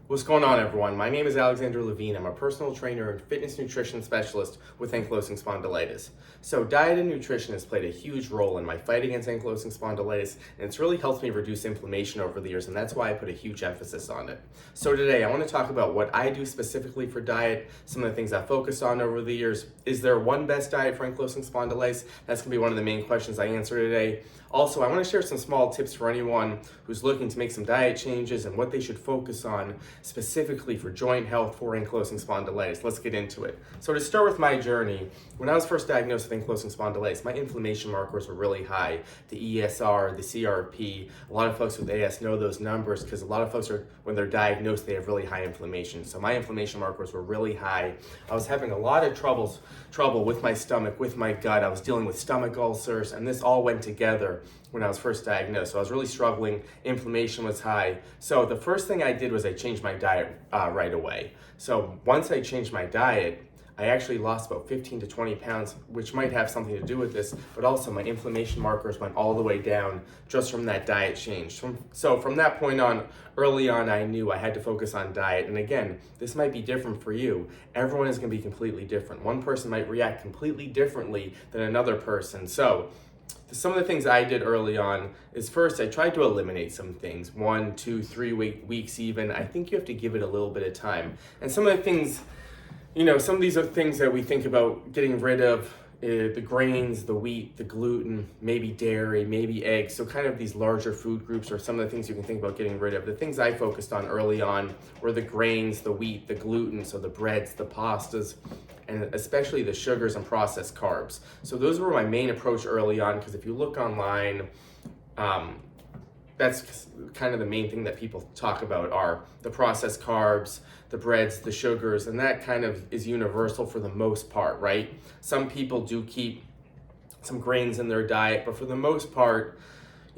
What's going on, everyone? My name is Alexander Levine. I'm a personal trainer and fitness nutrition specialist with Ankylosing Spondylitis. So diet and nutrition has played a huge role in my fight against ankylosing spondylitis, and it's really helped me reduce inflammation over the years, and that's why I put a huge emphasis on it. So today I want to talk about what I do specifically for diet, some of the things I focused on over the years. Is there one best diet for ankylosing spondylitis? That's going to be one of the main questions I answer today. Also, I want to share some small tips for anyone who's looking to make some diet changes and what they should focus on specifically for joint health for ankylosing spondylitis. Let's get into it. So to start with my journey, when I was first diagnosed with ankylosing spondylitis, my inflammation markers were really high. The ESR, the CRP, a lot of folks with AS know those numbers because a lot of folks when they're diagnosed, they have really high inflammation. So my inflammation markers were really high. I was having a lot of trouble with my stomach, with my gut. I was dealing with stomach ulcers, and this all went together when I was first diagnosed. So I was really struggling. Inflammation was high. So the first thing I did was I changed my diet right away. So once I changed my diet, I actually lost about 15 to 20 pounds, which might have something to do with this, but also my inflammation markers went all the way down just from that diet change. So from that point on, early on, I knew I had to focus on diet. And again, this might be different for you. Everyone is going to be completely different. One person might react completely differently than another person. So some of the things I did early on is first, I tried to eliminate some things, 1, 2, 3 weeks even. I think you have to give it a little bit of time. And some of the things, some of these are things that we think about getting rid of, the grains, the wheat, the gluten, maybe dairy, maybe eggs. So kind of these larger food groups are some of the things you can think about getting rid of. The things I focused on early on were the grains, the wheat, the gluten, so the breads, the pastas, and especially the sugars and processed carbs. So those were my main approach early on, because if you look online, that's kind of the main thing that people talk about are the processed carbs, the breads, the sugars, and that kind of is universal for the most part, right? Some people do keep some grains in their diet, but for the most part,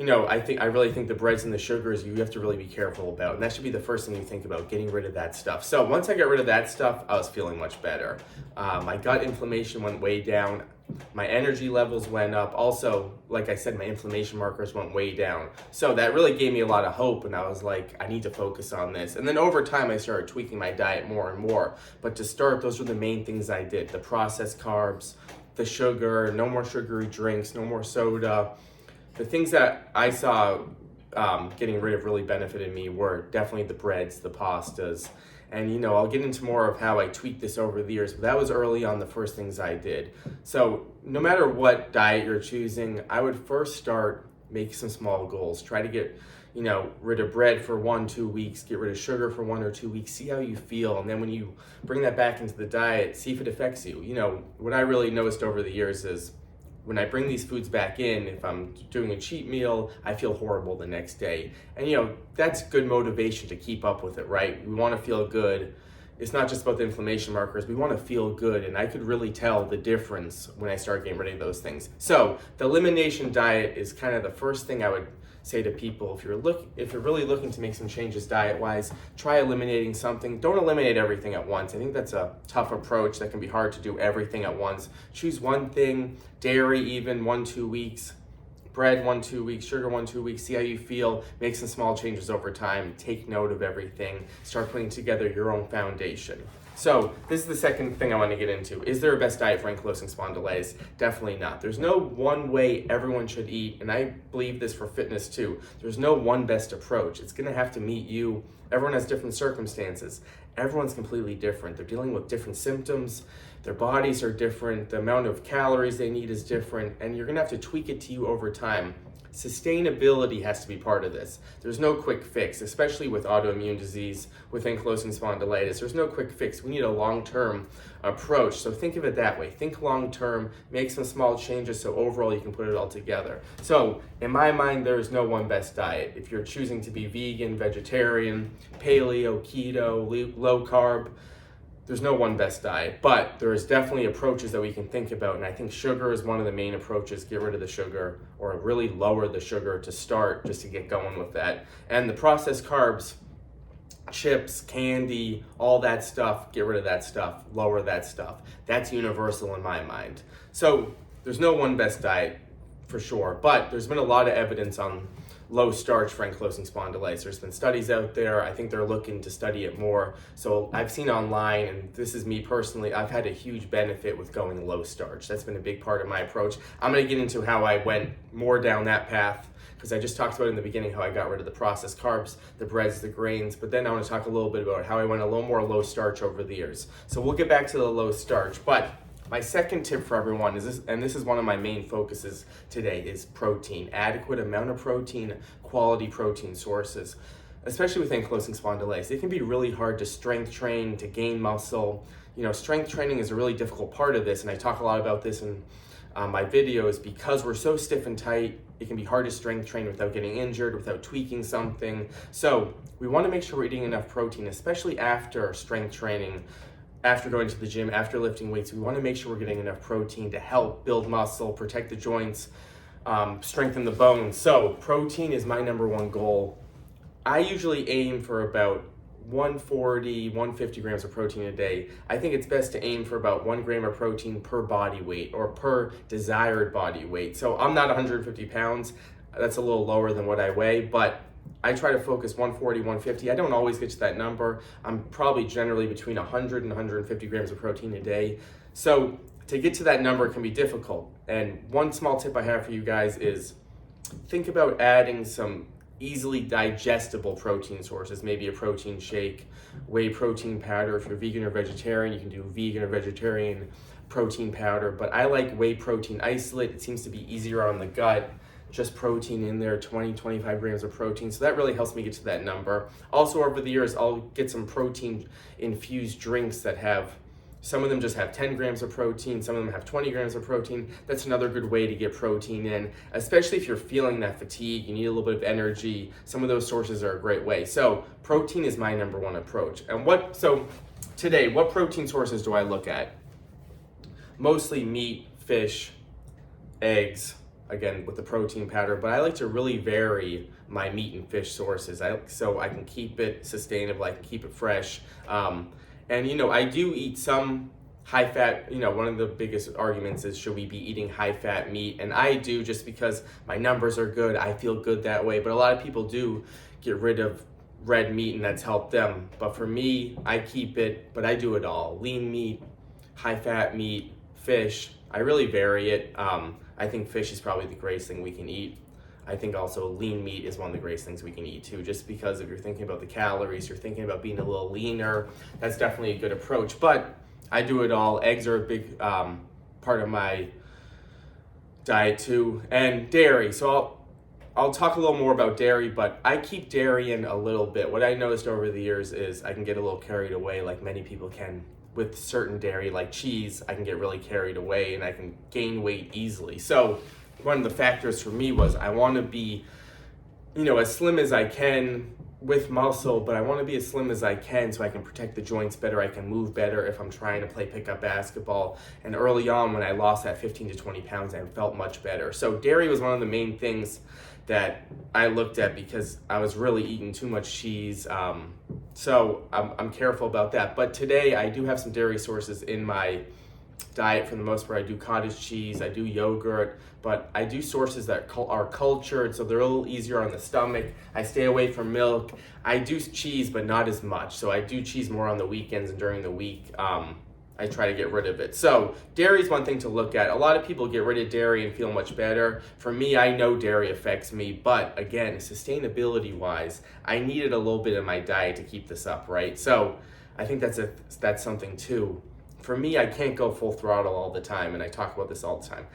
I really think the breads and the sugars you have to really be careful about, and that should be the first thing you think about, getting rid of that stuff. So once I got rid of that stuff, I was feeling much better. My gut inflammation went way down. My energy levels went up. Also, like I said, my inflammation markers went way down. So that really gave me a lot of hope, and I was like, I need to focus on this. And then over time, I started tweaking my diet more and more. But to start, those were the main things I did. The processed carbs, the sugar, no more sugary drinks, no more soda. The things that I saw getting rid of really benefited me were definitely the breads, the pastas, and I'll get into more of how I tweaked this over the years, but that was early on the first things I did. So no matter what diet you're choosing, I would first start, make some small goals. Try to get rid of bread for 1-2 weeks, get rid of sugar for 1 or 2 weeks, see how you feel, and then when you bring that back into the diet, see if it affects you. What I really noticed over the years is when I bring these foods back in, if I'm doing a cheat meal, I feel horrible the next day. And that's good motivation to keep up with it, right? We want to feel good. It's not just about the inflammation markers. We want to feel good. And I could really tell the difference when I started getting rid of those things. So the elimination diet is kind of the first thing I would say to people. If you're really looking to make some changes diet-wise, try eliminating something. Don't eliminate everything at once. I think that's a tough approach. That can be hard to do everything at once. Choose one thing, dairy even 1-2 weeks, bread 1-2 weeks, sugar 1-2 weeks, see how you feel, make some small changes over time, take note of everything, start putting together your own foundation. So this is the second thing I want to get into. Is there a best diet for ankylosing spondylitis? Definitely not. There's no one way everyone should eat, and I believe this for fitness too. There's no one best approach. It's going to have to meet you. Everyone has different circumstances. Everyone's completely different. They're dealing with different symptoms. Their bodies are different. The amount of calories they need is different, and you're going to have to tweak it to you over time. Sustainability has to be part of this. There's no quick fix, especially with autoimmune disease, with ankylosing spondylitis. There's no quick fix. We need a long-term approach. So think of it that way. Think long-term, make some small changes so overall you can put it all together. So in my mind, there is no one best diet. If you're choosing to be vegan, vegetarian, paleo, keto, low carb, there's no one best diet, but there is definitely approaches that we can think about, and I think sugar is one of the main approaches. Get rid of the sugar, or really lower the sugar to start, just to get going with that. And the processed carbs, chips, candy, all that stuff, get rid of that stuff, lower that stuff. That's universal in my mind. So there's no one best diet for sure, but there's been a lot of evidence on low starch for ankylosing spondylitis. There's been studies out there. I think they're looking to study it more. So I've seen online, and this is me personally, I've had a huge benefit with going low starch. That's been a big part of my approach. I'm going to get into how I went more down that path, because I just talked about in the beginning how I got rid of the processed carbs, the breads, the grains, but then I want to talk a little bit about how I went a little more low starch over the years. So we'll get back to the low starch, but my second tip for everyone is this, and this is one of my main focuses today, is protein. Adequate amount of protein, quality protein sources, especially with ankylosing spondylitis. It can be really hard to strength train, to gain muscle. You know, strength training is a really difficult part of this, and I talk a lot about this in my videos, because we're so stiff and tight. It can be hard to strength train without getting injured, without tweaking something. So we want to make sure we're eating enough protein, especially after strength training, after going to the gym, after lifting weights. We want to make sure we're getting enough protein to help build muscle, protect the joints, strengthen the bones. So protein is my number one goal. I usually aim for about 140, 150 grams of protein a day. I think it's best to aim for about 1 gram of protein per body weight, or per desired body weight. So I'm not 150 pounds. That's a little lower than what I weigh, but I try to focus 140, 150. I don't always get to that number. I'm probably generally between 100 and 150 grams of protein a day. So to get to that number can be difficult. And one small tip I have for you guys is think about adding some easily digestible protein sources, maybe a protein shake, whey protein powder. If you're vegan or vegetarian, you can do vegan or vegetarian protein powder, but I like whey protein isolate. It seems to be easier on the gut. Just protein in there, 20, 25 grams of protein. So that really helps me get to that number. Also, over the years, I'll get some protein infused drinks that have, some of them just have 10 grams of protein, some of them have 20 grams of protein. That's another good way to get protein in, especially if you're feeling that fatigue, you need a little bit of energy. Some of those sources are a great way. So protein is my number one approach. And so today, what protein sources do I look at? Mostly meat, fish, eggs, again with the protein powder, but I like to really vary my meat and fish sources so I can keep it sustainable, I can keep it fresh. And you know, I do eat some high fat. You know, one of the biggest arguments is, should we be eating high fat meat? And I do, just because my numbers are good, I feel good that way. But a lot of people do get rid of red meat, and that's helped them. But for me, I keep it, but I do it all. Lean meat, high fat meat, fish. I really vary it. I think fish is probably the greatest thing we can eat. I think also lean meat is one of the greatest things we can eat too, just because if you're thinking about the calories, you're thinking about being a little leaner, that's definitely a good approach. But I do it all. Eggs are a big part of my diet too, and dairy. So I'll talk a little more about dairy, but I keep dairy in a little bit. What I noticed over the years is I can get a little carried away, like many people can. With certain dairy, like cheese, I can get really carried away and I can gain weight easily. So one of the factors for me was I want to be, you know, as slim as I can with muscle, but I want to be as slim as I can so I can protect the joints better, I can move better if I'm trying to play pickup basketball. And early on, when I lost that 15 to 20 pounds, I felt much better. So dairy was one of the main things that I looked at, because I was really eating too much cheese. So I'm careful about that. But today I do have some dairy sources in my diet for the most part. I do cottage cheese, I do yogurt, but I do sources that are cultured, so they're a little easier on the stomach. I stay away from milk. I do cheese, but not as much. So I do cheese more on the weekends and during the week. I try to get rid of it. So dairy is one thing to look at. A lot of people get rid of dairy and feel much better. For me, I know dairy affects me, but again, sustainability wise, I needed a little bit in my diet to keep this up, right? So I think that's something too. For me, I can't go full throttle all the time, and I talk about this all the time.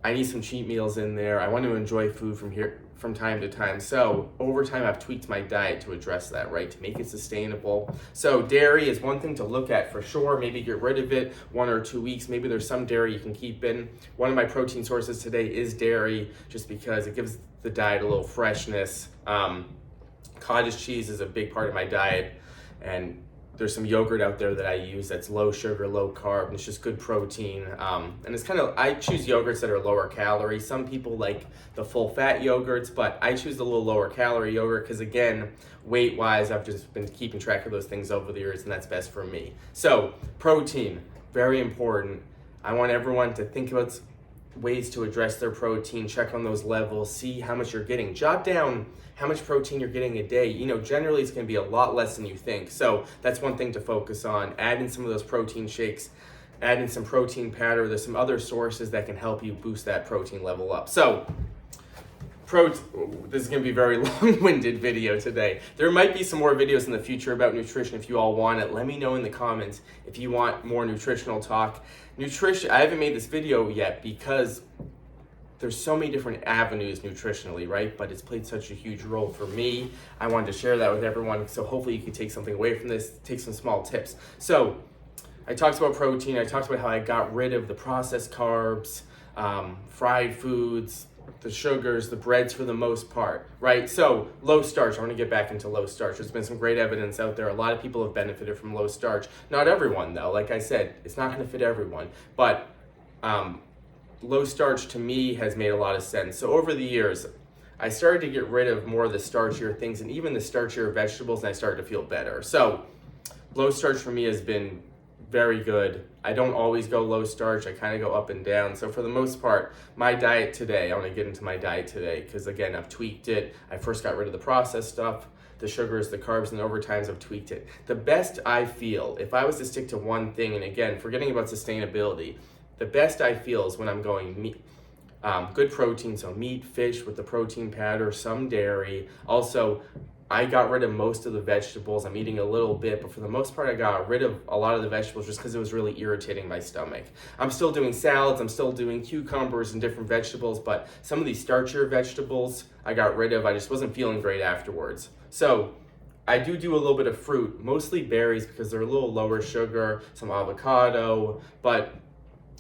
I need some cheat meals in there. I want to enjoy food from time to time. So over time, I've tweaked my diet to address that, right? To make it sustainable. So dairy is one thing to look at for sure. Maybe get rid of it 1 or 2 weeks. Maybe there's some dairy you can keep in. One of my protein sources today is dairy, just because it gives the diet a little freshness. Cottage cheese is a big part of my diet, and there's some yogurt out there that I use that's low sugar, low carb, and it's just good protein. And it's I choose yogurts that are lower calorie. Some people like the full fat yogurts, but I choose the little lower calorie yogurt because, again, weight wise, I've just been keeping track of those things over the years, and that's best for me. So protein, very important. I want everyone to think about ways to address their protein, check on those levels, see how much you're getting. Jot down how much protein you're getting a day. Generally it's going to be a lot less than you think. So that's one thing to focus on. Add in some of those protein shakes, add in some protein powder. There's some other sources that can help you boost that protein level up. So this is going to be a very long-winded video today. There might be some more videos in the future about nutrition if you all want it. Let me know in the comments if you want more nutritional talk. Nutrition, I haven't made this video yet because there's so many different avenues nutritionally, right? But it's played such a huge role for me. I wanted to share that with everyone, so hopefully you can take something away from this, take some small tips. So I talked about protein. I talked about how I got rid of the processed carbs, fried foods, the sugars, the breads for the most part, right? So low starch, I want to get back into low starch. There's been some great evidence out there. A lot of people have benefited from low starch. Not everyone though, like I said, it's not going to fit everyone, but low starch to me has made a lot of sense. So over the years, I started to get rid of more of the starchier things and even the starchier vegetables, and I started to feel better. So low starch for me has been very good. I don't always go low starch. I kind of go up and down. So for the most part, my diet today, I want to get into my diet today because again, I've tweaked it. I first got rid of the processed stuff, the sugars, the carbs, and over time I've tweaked it. The best I feel, if I was to stick to one thing, and again, forgetting about sustainability, the best I feel is when I'm going meat, good protein, so meat, fish with the protein powder, some dairy. Also, I got rid of most of the vegetables. I'm eating a little bit, but for the most part, I got rid of a lot of the vegetables just because it was really irritating my stomach. I'm still doing salads, I'm still doing cucumbers and different vegetables, but some of these starchier vegetables I got rid of. I just wasn't feeling great afterwards. So I do a little bit of fruit, mostly berries because they're a little lower sugar, some avocado, but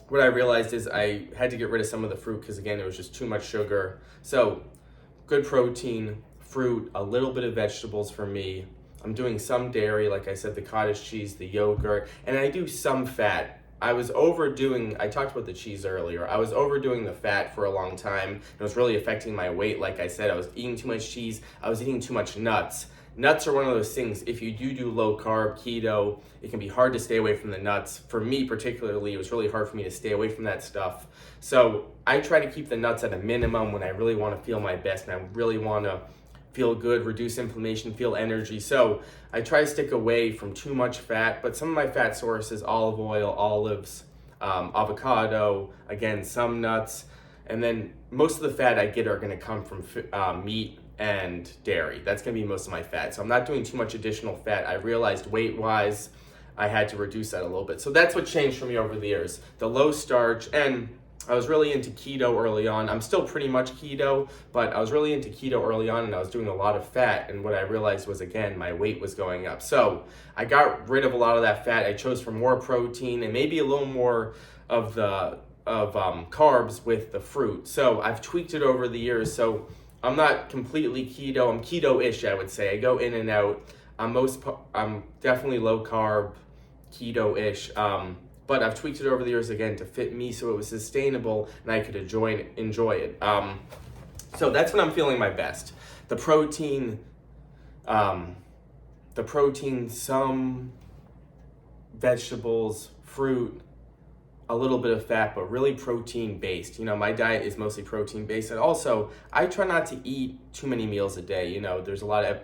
what I realized is I had to get rid of some of the fruit because again, it was just too much sugar. So good protein, fruit, a little bit of vegetables for me. I'm doing some dairy, like I said, the cottage cheese, the yogurt, and I do some fat. I talked about the cheese earlier. I was overdoing the fat for a long time. It was really affecting my weight. Like I said, I was eating too much cheese. I was eating too much nuts. Nuts are one of those things, if you do low carb, keto, it can be hard to stay away from the nuts. For me particularly, it was really hard for me to stay away from that stuff. So I try to keep the nuts at a minimum when I really want to feel my best and I really want to feel good, reduce inflammation, feel energy. So I try to stick away from too much fat, but some of my fat sources, olive oil, olives, avocado, again, some nuts, and then most of the fat I get are going to come from meat and dairy. That's going to be most of my fat. So I'm not doing too much additional fat. I realized weight-wise, I had to reduce that a little bit. So that's what changed for me over the years. The low starch, and I was really into keto early on. I'm still pretty much keto, but I was really into keto early on and I was doing a lot of fat. And what I realized was, again, my weight was going up. So I got rid of a lot of that fat. I chose for more protein and maybe a little more of the carbs with the fruit. So I've tweaked it over the years. So I'm not completely keto. I'm keto-ish, I would say. I go in and out. I'm definitely low carb, keto-ish. But I've tweaked it over the years again to fit me so it was sustainable and I could enjoy it. So that's when I'm feeling my best. The protein, some vegetables, fruit, a little bit of fat, but really protein based. My diet is mostly protein based. And also I try not to eat too many meals a day. There's a lot of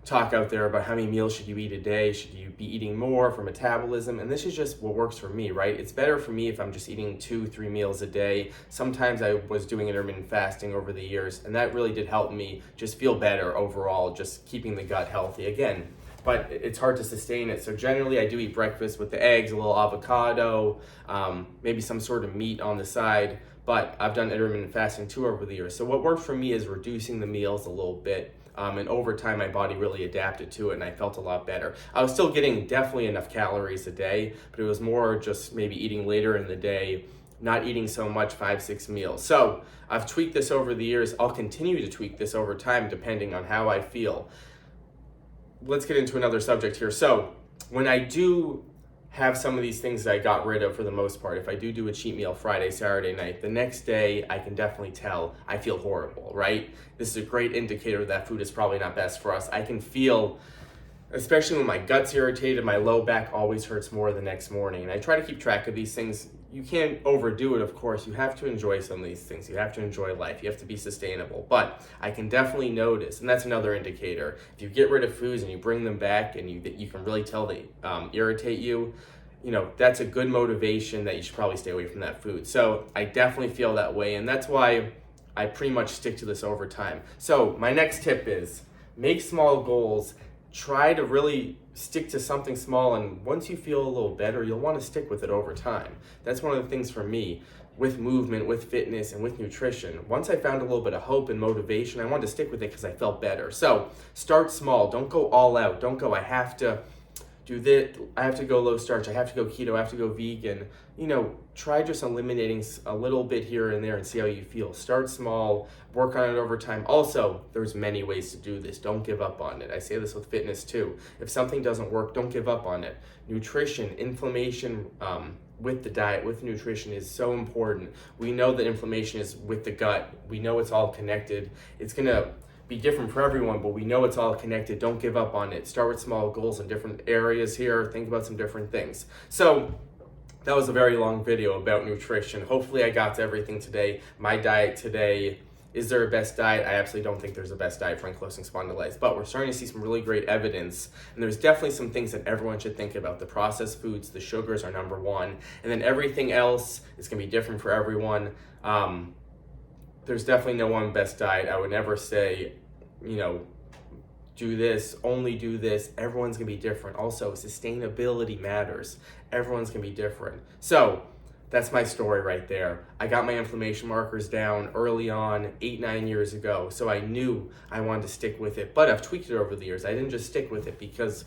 talk out there about how many meals should you eat a day, should you be eating more for metabolism, and this is just what works for me, right? It's better for me if I'm just eating 2-3 meals a day. Sometimes I was doing intermittent fasting over the years, and that really did help me just feel better overall, just keeping the gut healthy again. But it's hard to sustain it. So generally I do eat breakfast with the eggs, a little avocado, maybe some sort of meat on the side, but I've done intermittent fasting too over the years. So what worked for me is reducing the meals a little bit. And over time, my body really adapted to it and I felt a lot better. I was still getting definitely enough calories a day, but it was more just maybe eating later in the day, not eating so much, 5-6 meals. So I've tweaked this over the years. I'll continue to tweak this over time depending on how I feel. Let's get into another subject here. So when I do have some of these things that I got rid of for the most part, if I do a cheat meal Friday, Saturday night, the next day I can definitely tell I feel horrible, right? This is a great indicator that food is probably not best for us. I can feel, especially when my gut's irritated, my low back always hurts more the next morning. And I try to keep track of these things. you can't overdo it, of course. You have to enjoy some of these things. You have to enjoy life. You have to be sustainable. But I can definitely notice, and that's another indicator, if you get rid of foods and you bring them back and you can really tell they irritate you, that's a good motivation that you should probably stay away from that food. So I definitely feel that way, and that's why I pretty much stick to this over time. So my next tip is make small goals. Try to really stick to something small, and once you feel a little better, you'll want to stick with it over time. That's one of the things for me with movement, with fitness, and with nutrition. Once I found a little bit of hope and motivation, I wanted to stick with it because I felt better. So start small. Don't go all out. Don't go, I have to do this, I have to go low starch, I have to go keto, I have to go vegan. Try just eliminating a little bit here and there and see how you feel. Start small, work on it over time. Also, there's many ways to do this. Don't give up on it. I say this with fitness too. If something doesn't work, don't give up on it. Nutrition, inflammation, with the diet, with nutrition is so important. We know that inflammation is with the gut. We know it's all connected. It's gonna be different for everyone, but we know it's all connected. Don't give up on it. Start with small goals in different areas here. Think about some different things. So that was a very long video about nutrition. Hopefully I got to everything today. My diet today, is there a best diet? I absolutely don't think there's a best diet for ankylosing spondylitis, but we're starting to see some really great evidence, and there's definitely some things that everyone should think about. The processed foods, the sugars are number one, and then everything else is gonna be different for everyone. There's definitely no one best diet. I would never say, do this, only do this. Everyone's gonna be different. Also, sustainability matters. Everyone's gonna be different. So that's my story right there. I got my inflammation markers down early on, 8-9 years ago. So I knew I wanted to stick with it, but I've tweaked it over the years. I didn't just stick with it because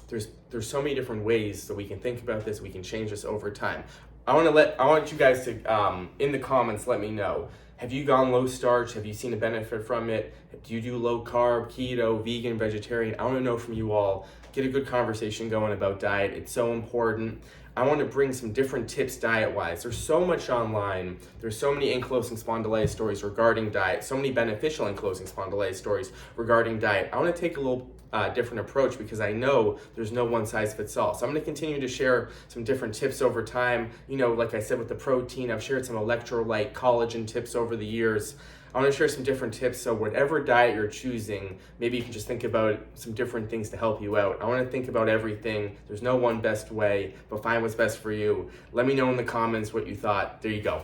there's so many different ways that we can think about this. We can change this over time. I want you guys to, in the comments, let me know. Have you gone low starch? Have you seen a benefit from it? Do you do low carb, keto, vegan, vegetarian? I want to know from you all. Get a good conversation going about diet. It's so important. I want to bring some different tips diet-wise. There's so much online. There's so many ankylosing spondylitis stories regarding diet, so many beneficial ankylosing spondylitis stories regarding diet. I want to take a little different approach because I know there's no one size fits all. So I'm going to continue to share some different tips over time. Like I said with the protein, I've shared some electrolyte, collagen tips over the years. I want to share some different tips, so whatever diet you're choosing, maybe you can just think about some different things to help you out. I want to think about everything. There's no one best way, but find what's best for you. Let me know in the comments what you thought. There you go.